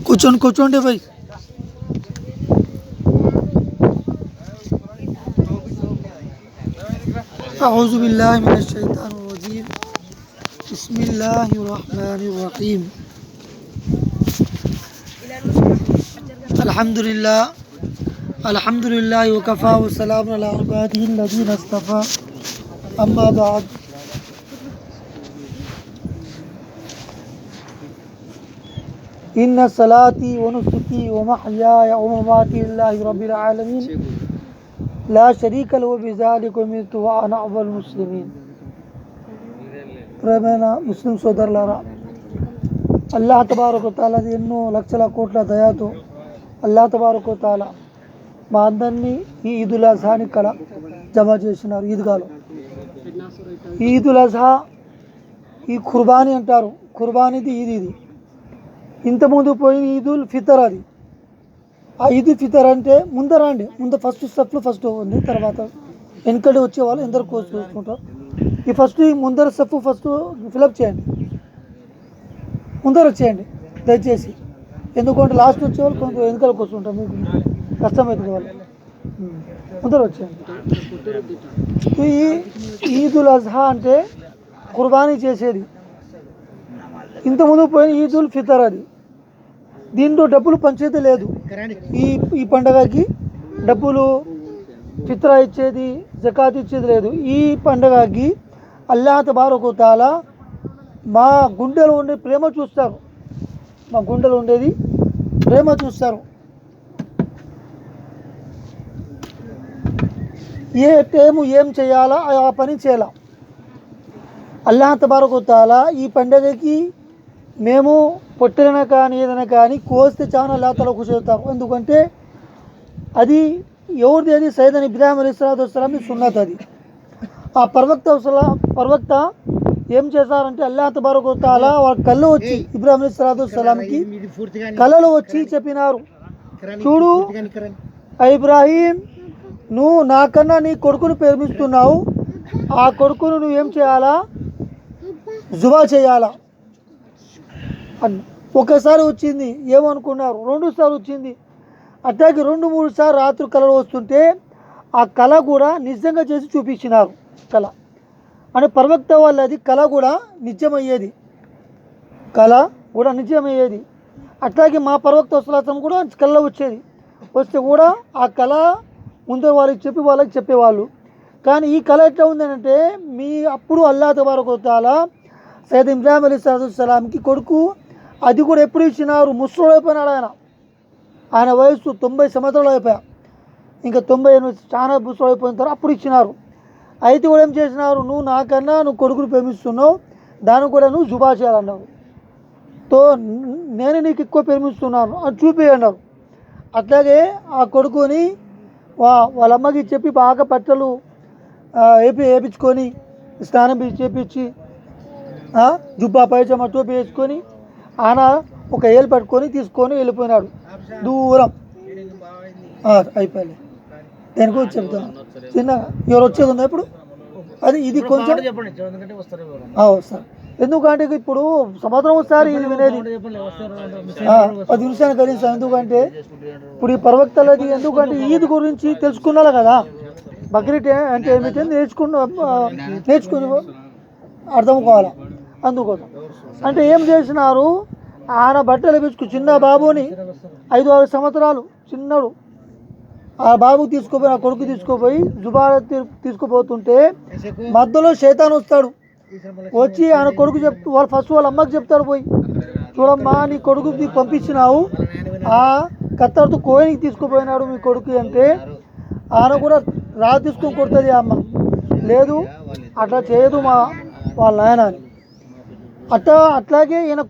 కూర్చోండి भाई. అఊజు బిల్లాహి మినష్ షైతానిర్ రజీమ్. బిస్మిల్లాహిర్ రహ్మానిర్ రహీం. అల్హమ్దులిల్లాహి వకఫా వస్సలాము అలా ఇబాదిహిల్ లదీన ఇస్తఫా. అమ్మా బఅద్. ఇన్న సలాతి వ నుసుకి వ మహ్యాయ వ మమాతి లిల్లాహి రబ్బిల్ ఆలమీన్ లా షరీక లహు బిజాలిక ఉమిర్తు వ అనా అవ్వల్ ముస్లిమీన్. ప్రియమైన ముస్లిం సోదరులారా, అల్లాహ్ తబారక తాలాది ఎన్నో లక్షల కోట్ల దయాతో అల్లాహ్ తబారక తాలా మా అందరినీ ఈ ఈదుల్ అజహాని కళ జమ చేసినారు ఈద్గాలో. ఈదుల్ అజహా ఈ ఖుర్బానీ అంటారు. ఖుర్బానీది ఇది. ఇంతకుముందు పోయిన ఈదుల్ ఫితర్ అది. ఆ ఈద్ ఫితర్ అంటే ముందు ఫస్ట్ స్టెప్లో ఫస్ట్ ఉంది, తర్వాత వెనకడి వచ్చేవాళ్ళు ఎందరు కోర్సు చూసుకుంటారు. ఈ ఫస్ట్ ముందర స్టెప్ ఫస్ట్ ఫిలప్ చేయండి, ముందర వచ్చేయండి దయచేసి. ఎందుకంటే లాస్ట్ వచ్చేవాళ్ళు కొంచెం వెనకాలకు వస్తుంటారు, మీకు కష్టమవుతుంది వాళ్ళు. ముందర వచ్చేయండి. ఈ ఈదుల్ అజహా అంటే ఖుర్బానీ చేసేది. ఇంతకుముందు పోయిన ఈదుల్ ఫితర్ అది. దీంట్లో డబ్బులు పంచేది లేదు. ఈ పండగకి డబ్బులు ఫిత్రా ఇచ్చేది, జకాత్ ఇచ్చేది లేదు. ఈ పండగకి అల్లాహ్ తబారక తాలా మా గుండెలో ఉండే ప్రేమ చూస్తారు. మా గుండెలో ఉండేది ప్రేమ చూస్తారు. ఏ టైము ఏం చేయాలా ఆ పని చేయాలా. అల్లాహ్ తబారక తాలా ఈ పండగకి మేము పొట్టైనా కానీ ఏదైనా కానీ కోస్తే చాలా అల్లాహ్ తాలా ఖుషి అవుతారు. ఎందుకంటే అది ఎవరిది? అది సయ్యదనా ఇబ్రాహీం అలైహిస్సలాతు వస్సలాం సున్నత్. అది ఆ ప్రవక్త ఏం చేశారంటే అల్లాహ్ తబారక తాలా వాళ్ళ కళ్ళు వచ్చి ఇబ్రాహీం అలైహిస్సలాతు వస్సలాంకి కళలో వచ్చి చెప్పినారు, చూడు ఇబ్రాహీం, నువ్వు నాకన్నా నీ కొడుకును ప్రేమిస్తున్నావు, ఆ కొడుకును నువ్వేం చేయాలా? జుబా చేయాలా అన్న. ఒకసారి వచ్చింది, ఏమనుకున్నారు? 2 సార్లు వచ్చింది. అట్లాగే 2-3 సార్లు రాత్రి కళలో వస్తుంటే ఆ కళ కూడా నిజంగా చేసి చూపించినారు. కళ అంటే ప్రవక్త వాళ్ళది కళ కూడా నిజమయ్యేది. అట్లాగే మా ప్రవక్త వసలాసం కూడా కళ వస్తే కూడా ఆ కళ ముందే వాళ్ళకి చెప్పేవాళ్ళు. కానీ ఈ కళ ఎట్లా ఉందనంటే, అప్పుడు అల్లాహ్ తబారక తాలా సయ్యద్ ఇబ్రాహీం అలైహిస్సలాంకి కొడుకు అది కూడా ఎప్పుడు ఇచ్చినారు? ముసలోడు అయిపోయినాడు ఆయన వయసు 90 సంవత్సరాలు అయిపోయా, ఇంకా 98 చాలా ముసలు అయిపోయిన తర్వాత అప్పుడు ఇచ్చినారు. అయితే కూడా ఏం చేసినారు? నువ్వు కొడుకును ప్రేమిస్తున్నావు, దాన్ని కూడా నువ్వు జుబా చేయాలన్నారు. నేను నీకు ఎక్కువ ప్రేమిస్తున్నాను అని చూపించన్నారు. అట్లాగే ఆ కొడుకుని వాళ్ళ అమ్మకి చెప్పి బాగా బట్టలు వేయించుకొని స్నానం చేపించి జుబ్బా పైజమా టోపీ వేసుకొని ఆయన ఒక ఏలు పట్టుకొని తీసుకొని వెళ్ళిపోయినాడు దూరం. అయిపోయింది. దాని గురించి చెప్తాను చిన్నగా. ఎవరు వచ్చేది ఉందా ఇప్పుడు? ఇది కొంచెం వస్తారు. ఎందుకంటే ఇప్పుడు సంవత్సరం ఒకసారి ఇది వినేది 10 నిమిషాలు కనీసం. ఎందుకంటే ఇప్పుడు ఈ ప్రవక్తలది, ఎందుకంటే ఈద్ గురించి తెలుసుకున్నారు కదా. బక్రీద్ అంటే ఏమిటి నేర్చుకుని అర్థం కావాలా. అందుకోసం అంటే ఏం చేసినారు? ఆయన బట్టలు వేసుకు చిన్న బాబుని 5-6 సంవత్సరాలు చిన్నడు ఆ బాబుకి తీసుకుపోయి, ఆ కొడుకు తీసుకుపోయి జుబా తీసుకుపోతుంటే మధ్యలో శైతాన్ వస్తాడు. వచ్చి ఆయన కొడుకు వాళ్ళ అమ్మకి చెప్తాడు, పోయి చూడమ్మా, నీ కొడుకుకి పంపించినావు, ఆ కత్తర్తో కోయనికి తీసుకుపోయినాడు మీ కొడుకు అంటే ఆయన కూడా తీసుకొని కొడుతుంది అమ్మ. లేదు అట్లా చేయదు వాళ్ళ నాయన అని. అట్లాగే ఈయన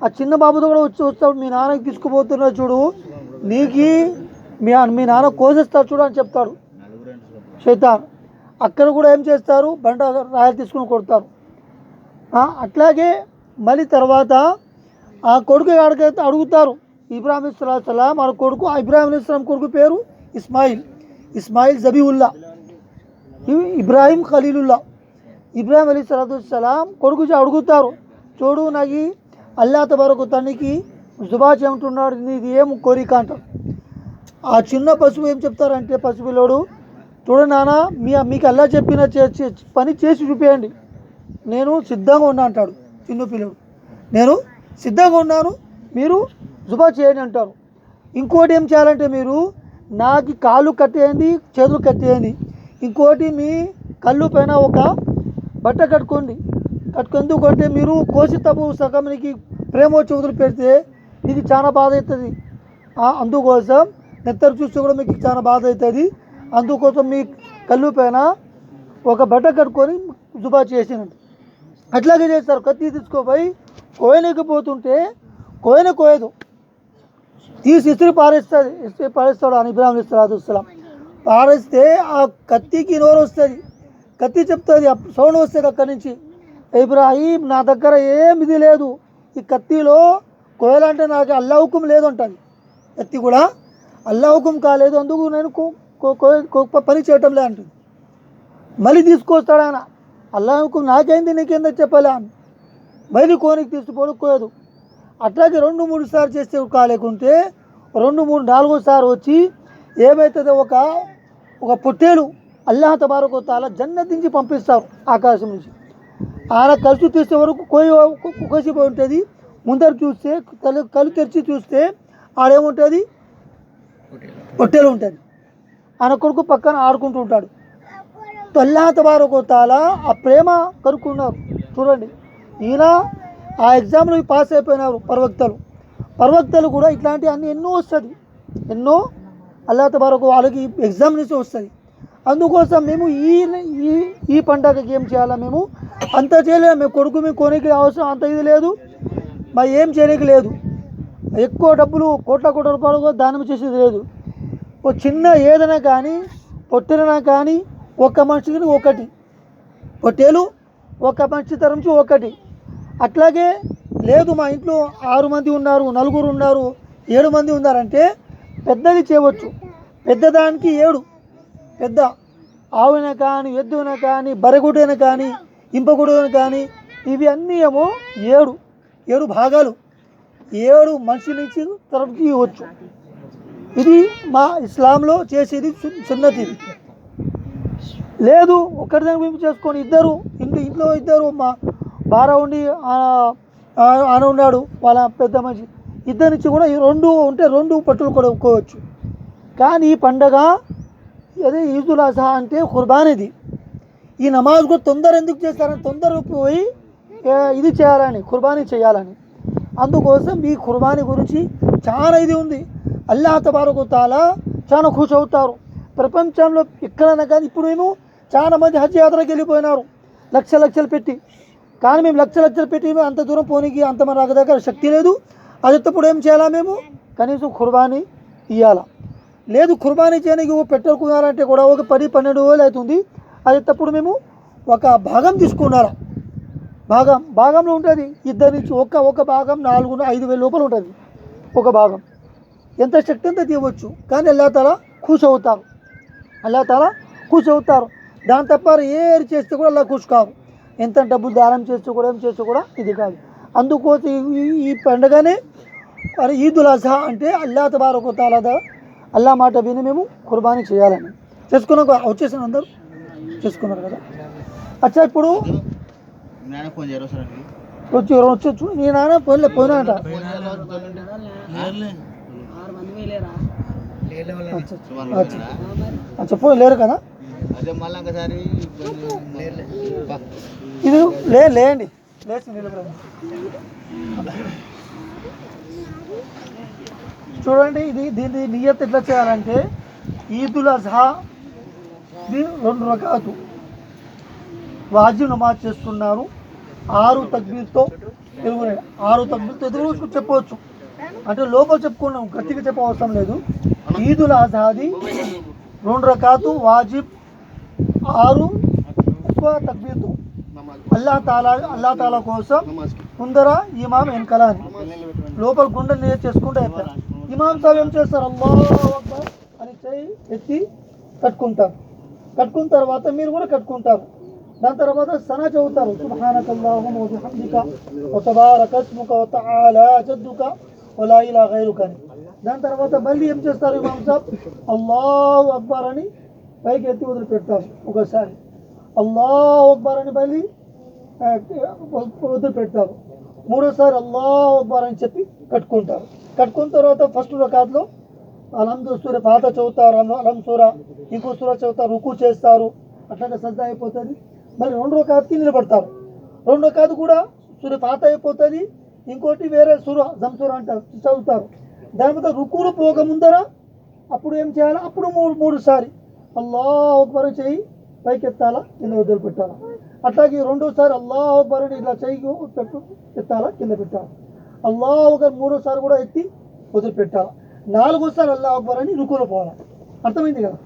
ఆ చిన్న బాబుతో కూడా వస్తాడు, మీ నాన్నకి తీసుకుపోతున్నాడు చూడు, నీకు మీ నాన్న కోసేస్తాడు చూడు అని చెప్తాడు శైతాన్. అక్కడ కూడా ఏం చేస్తారు? బండ రాయలు తీసుకుని కొడతారు. అట్లాగే మళ్ళీ తర్వాత ఆ కొడుకు ఎక్కడికైతే అడుగుతారు, ఇబ్రాహీం అలైహిస్సలాం మన కొడుకు, ఇబ్రాహీం అలైహిస్సలాం కొడుకు పేరు ఇస్మాయిల్ జబీహుల్లా, ఇబ్రాహీం ఖలీలుల్లా. ఇబ్రాహీం అలైహిస్సలాం కొడుకు అడుగుతారు, చూడు నాకు అల్లా తబారకు తనకి జుబా చెబుతున్నాడు, నీది ఏం కోరిక అంటారు. ఆ చిన్న పశువు ఏం చెప్తారంటే, పసిపిల్లోడు చూడండి నాన్న, మీకు అల్లా చెప్పిన పని చేసి చూపించండి, నేను సిద్ధంగా ఉన్నా అంటాడు. చిన్న పిల్లడు నేను సిద్ధంగా ఉన్నాను, మీరు జుబా చేయండి అంటారు. ఇంకోటి ఏం చేయాలంటే, మీరు నాకు కాళ్ళు కట్టేయండి, చేతులు కట్టేయండి, ఇంకోటి మీ కళ్ళు పైన ఒక బట్ట కట్టుకోండి. ఎందుకంటే మీరు కోసి తప్పు సగంకి ప్రేమ వచ్చి వదిలి పెడితే ఇది చాలా బాధ అవుతుంది. అందుకోసం నెత్తరు చూస్తే కూడా మీకు చాలా బాధ అవుతుంది. అందుకోసం మీ కళ్ళు పైన ఒక బట్ట కట్టుకొని జుబా చేసినట్టు అట్లాగే చేస్తారు. కత్తి తీసుకోపోయి కోయనకి పోతుంటే కోయదు, తీసి ఇస్త్రీ పారేస్తాడు అని ఇబ్రాహిం అలైహిస్సలాం. పారేస్తే ఆ కత్తికి నోరు వస్తుంది, కత్తి చెప్తుంది, సౌండ్ వస్తుంది అక్కడి నుంచి, ఇబ్రాహీం నా దగ్గర ఏమిది లేదు, ఈ కత్తిలో కోయాలంటే నాకు అల్లా హుకుం లేదు అంటుంది. కత్తి కూడా అల్లా హుకుం కాలేదు, అందుకు నేను పని చేయటం లే అంటుంది. మళ్ళీ తీసుకొస్తాడు ఆయన, అల్లా హుకుం నాకేంది నీకేందో చెప్పలే అని మళ్ళీ కోనికి తీసుకుపోడు, కోయదు. అట్లాగే 2-3 సార్లు చేస్తే కాలేకుంటే 2-3-4 సార్లు వచ్చి ఏమవుతుందో ఒక పొట్టేలు అల్లాహ్ తబారక వ తఆలా జన్నత్ నుంచి పంపిస్తారు ఆకాశం నుంచి. ఆయన కలిసి తీసే వరకు కోసిపోయి ఉంటుంది. ముందర చూస్తే కళ్ళు తెరిచి చూస్తే ఆడేముంటుంది, పొట్టేలు ఉంటుంది. ఆయన కొడుకు పక్కన ఆడుకుంటూ ఉంటాడు. అల్లాహ్ తబారక వ తఆలా ఆ ప్రేమ కనుక్కున్నారు. చూడండి, ఈయన ఆ ఎగ్జామ్లో పాస్ అయిపోయినారు ప్రవక్తలు కూడా ఇట్లాంటి అన్ని ఎన్నో వస్తుంది, ఎన్నో అల్లాహ్ తబారక వాళ్ళకి ఎగ్జామ్ నుంచి వస్తుంది. అందుకోసం మేము ఈ పండగకి ఏం చేయాలా, మేము అంత చేయలేము. మేము కొడుకు మేము కొనికి అవసరం అంత ఇది లేదు, మరి ఏం చేయడానికి లేదు. ఎక్కువ డబ్బులు కోట్ల రూపాయలు దానం చేసేది లేదు. ఒక చిన్న ఏదైనా కానీ పొట్టెలైనా కానీ ఒక్క మనిషికి ఒకటి పొట్టేలు, ఒక మనిషి తరం నుంచి ఒకటి. అట్లాగే లేదు మా ఇంట్లో 6 మంది ఉన్నారు, 4 ఉన్నారు, 7 మంది ఉన్నారంటే పెద్దది చేయవచ్చు. పెద్దదానికి 7, పెద్ద ఆవున కానీ ఎద్దున కానీ బరగుడైన కానీ ఇంపగుడైన కానీ ఇవి అన్నీ ఏమో 7 భాగాలు, 7 మనిషి నుంచి తరపుకి ఇవ్వచ్చు. ఇది మా ఇస్లాంలో చేసేది సున్నత్. ఇది లేదు ఒకటి దానికి మేము చేసుకొని ఇంట్లో ఇద్దరు మా భార్య ఉండి ఆయన ఉన్నాడు, వాళ్ళ పెద్ద మనిషి, ఇద్దరి నుంచి కూడా 2 ఉంటే 2 పట్టులు కొనుక్కోవచ్చు. కానీ ఈ పండగ అదే ఈదుల్ అజహా అంటే ఖుర్బానీది. ఈ నమాజ్ కూడా తొందర ఎందుకు చేస్తారని, తొందర పోయి ఇది చేయాలని, ఖుర్బానీ చేయాలని. అందుకోసం ఈ ఖుర్బానీ గురించి చాలా ఇది ఉంది. అల్లాహ్ తబారక వ తఆలా చాలా ఖుషి అవుతారు. ప్రపంచంలో ఎక్కడైనా కానీ ఇప్పుడు మేము చాలా మంది హజ్ యాత్రకి వెళ్ళిపోయినారు లక్షలు పెట్టి. కానీ మేము లక్షలు పెట్టి అంత దూరం పోనీకి అంత మన దగ్గర శక్తి లేదు. అదేటప్పుడు ఏం చేయాలా, మేము కనీసం ఖుర్బానీ ఇవ్వాలా. లేదు ఖుర్బానీ చేయడానికి పెట్టుకున్నారంటే కూడా ఒక 10-12 వేలు అవుతుంది. అదేటప్పుడు మేము ఒక భాగం తీసుకున్నారా, భాగంలో ఉంటుంది ఇద్దరి నుంచి ఒక భాగం 4-5 వేల లోపల ఉంటుంది ఒక భాగం. ఎంత శక్తి అంతా తీయవచ్చు. కానీ అల్లాహ్ తఆలా ఖుష్ అవుతారు. దాని తప్ప ఏది చేస్తే కూడా అల్లాహ్ ఖుష్ కాదు. ఎంత డబ్బులు దానం చేస్తూ కూడా ఏం చేస్తూ కూడా ఇది కాదు. అందుకోసం ఈ పండుగనే ఈదుల్ అజహా అంటే అల్లాహ్ తబారక వ తఆలా అల్లాహ్ మాట విని మేము ఖుర్బానీ చేయాలని చేసుకున్నాక వచ్చేసిన అందరూ చేసుకున్నారు కదా. అచ్చా ఇప్పుడు వచ్చి నీ నాన్న పోయినా అంట. అచ్చా పోయి లేరు కదా, ఇది లేండి లేచి నిలబడండి. చూడండి, దీన్ని నియత్ ఎట్లా చేయాలంటే, ఈదుల్ అజహా 2 రకాతు వాజిబ్ నమాజ్ చేస్తున్నారు. 6 తక్బీర్తో ఎదురు చెప్పవచ్చు. అంటే లోపల చెప్పుకున్నాం, గట్టిగా చెప్పవసరం లేదు. ఈదుల్ అజహాది 2 రకాతు వాజిబ్, 6 తక్బీర్తో అల్లాహ్ తాలా కోసం ముందర ఇమాం వెనకాల లోపల గుండె నియత్ చేసుకుంటూ అవుతారు. ఇమాం సాబ్ ఏం చేస్తారు, అల్లాహు అక్బర్ అని చేయి ఎత్తి కట్టుకుంటారు. కట్టుకున్న తర్వాత మీరు కూడా కట్టుకుంటారు. దాని తర్వాత సనా చదువుతారు, సుబ్హానకల్లాహుమ్మ వ బిహమ్దిక వ తబారక ఇస్ముక వ తఆలా జద్దుక వ లా ఇలాహ గైరుక అని. దాని తర్వాత మళ్ళీ ఏం చేస్తారు ఇమాం సాబ్, అల్లాహు అక్బర్ అని పైకి ఎత్తి వదిలిపెడతారు ఒకసారి, అల్లాహు అక్బర్ అని మళ్ళీ వదిలిపెడతారు, మూడోసారి అల్లాహు అక్బర్ అని చెప్పి కట్టుకుంటారు. కట్టుకున్న తర్వాత ఫస్ట్ రకాత్లో అల్హమ్దు సూర ఫాతిహా చదువుతారు, అల్హమ్ సూర, ఇంకో సూర చదువుతారు, రుకు చేస్తారు, అట్లాగే సజ్దా అయిపోతుంది. మళ్ళీ రెండు రకాత్కి నిలబడతారు. రెండు రకాతు కూడా సూర ఫాతిహా అయిపోతుంది, ఇంకోటి వేరే సూర జంసూర అంటారు చదువుతారు. దాని మీద రుకులు పోక ముందర అప్పుడు ఏం చేయాలి, అప్పుడు మూడు సారి అల్లాహు అక్బర్ చేయి పైకి ఎత్తాలా, కింద వదిలిపెట్టాలా. అట్లాగే రెండోసారి అల్లాహు అక్బర్ అని ఇట్లా చేయి ఎత్తాలా, కింద పెట్టాలి. అల్లాహు అక్బర్ మూడోసారి కూడా ఎత్తి వదిలిపెట్టాలి. నాలుగోసారి అల్లాహు అక్బర్ అని రుకులో పోవాలి. అర్థమైంది కదా.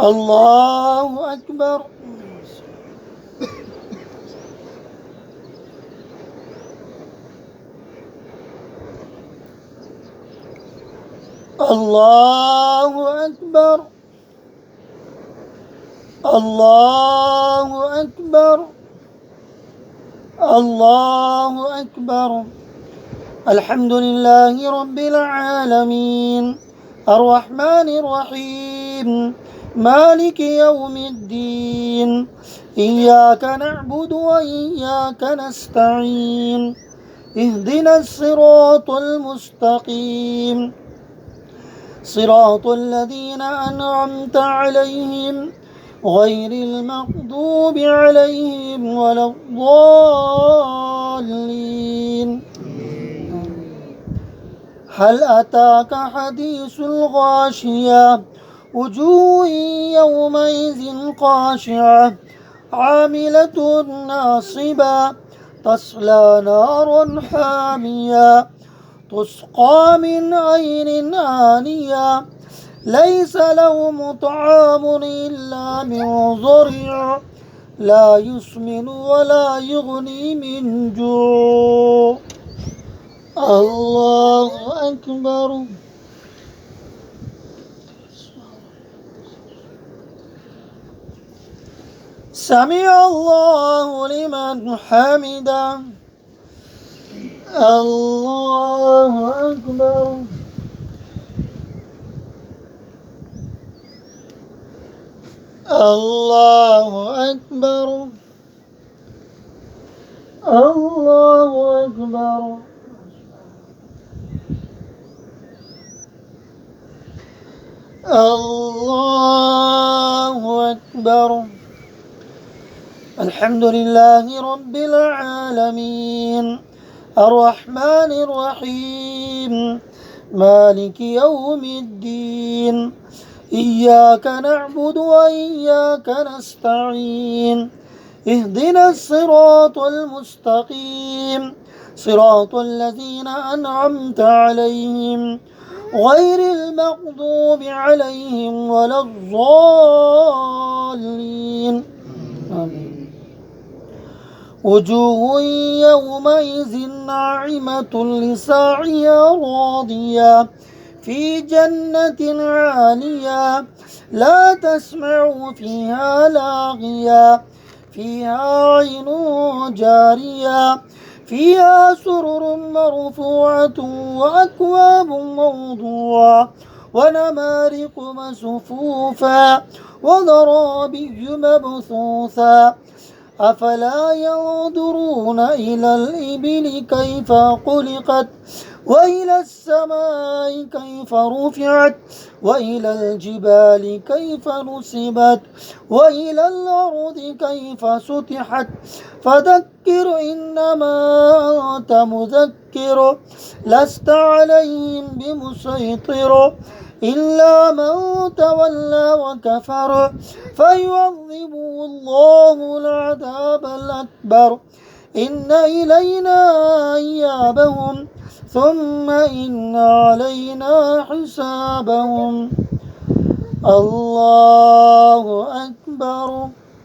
అల్లాహు అక్బర్. الله أكبر الله أكبر الله أكبر. الحمد لله رب العالمين الرحمن الرحيم مالك يوم الدين إياك نعبد وإياك نستعين اهدنا الصراط المستقيم صراط الذين أنعمت عليهم غير المغضوب عليهم ولا الضالين. هل أتاك حديث الغاشية وجوه يومئذ خاشعة عاملة ناصبة تصلى نارا حامية تسقى من عين آنية ليس لهم طعام إلا من ضريع لا يسمن ولا يغني من جوع. الله أكبر. سمع الله لمن حمده. الله أكبر. الله أكبر. الله أكبر. الله أكبر. الحمد لله رب العالمين الرحمن الرحيم مالك يوم الدين إياك نعبد وإياك نستعين اهدنا الصراط المستقيم صراط الذين أنعمت عليهم غير المغضوب عليهم ولا الضالين. آمين. وجوه يومئذ ناعمة لسعيها راضية في جنة عالية لا تسمع فيها لاغية فيها عين جارية فيها سرر مرفوعة وأكواب موضوعة ونمارق مصفوفة وضرابي مبثوثة أفلا ينظرون إلى الإبل كيف خلقت وإلى السماء كيف رفعت وإلى الجبال كيف نصبت وإلى الأرض كيف سطحت فذكر إنما أنت مذكر لست عليهم بمسيطر إلا من تولى وكفر فيعذبه الله العذاب الأكبر إن إلينا إيابهم ثم إن علينا حسابهم. الله أكبر.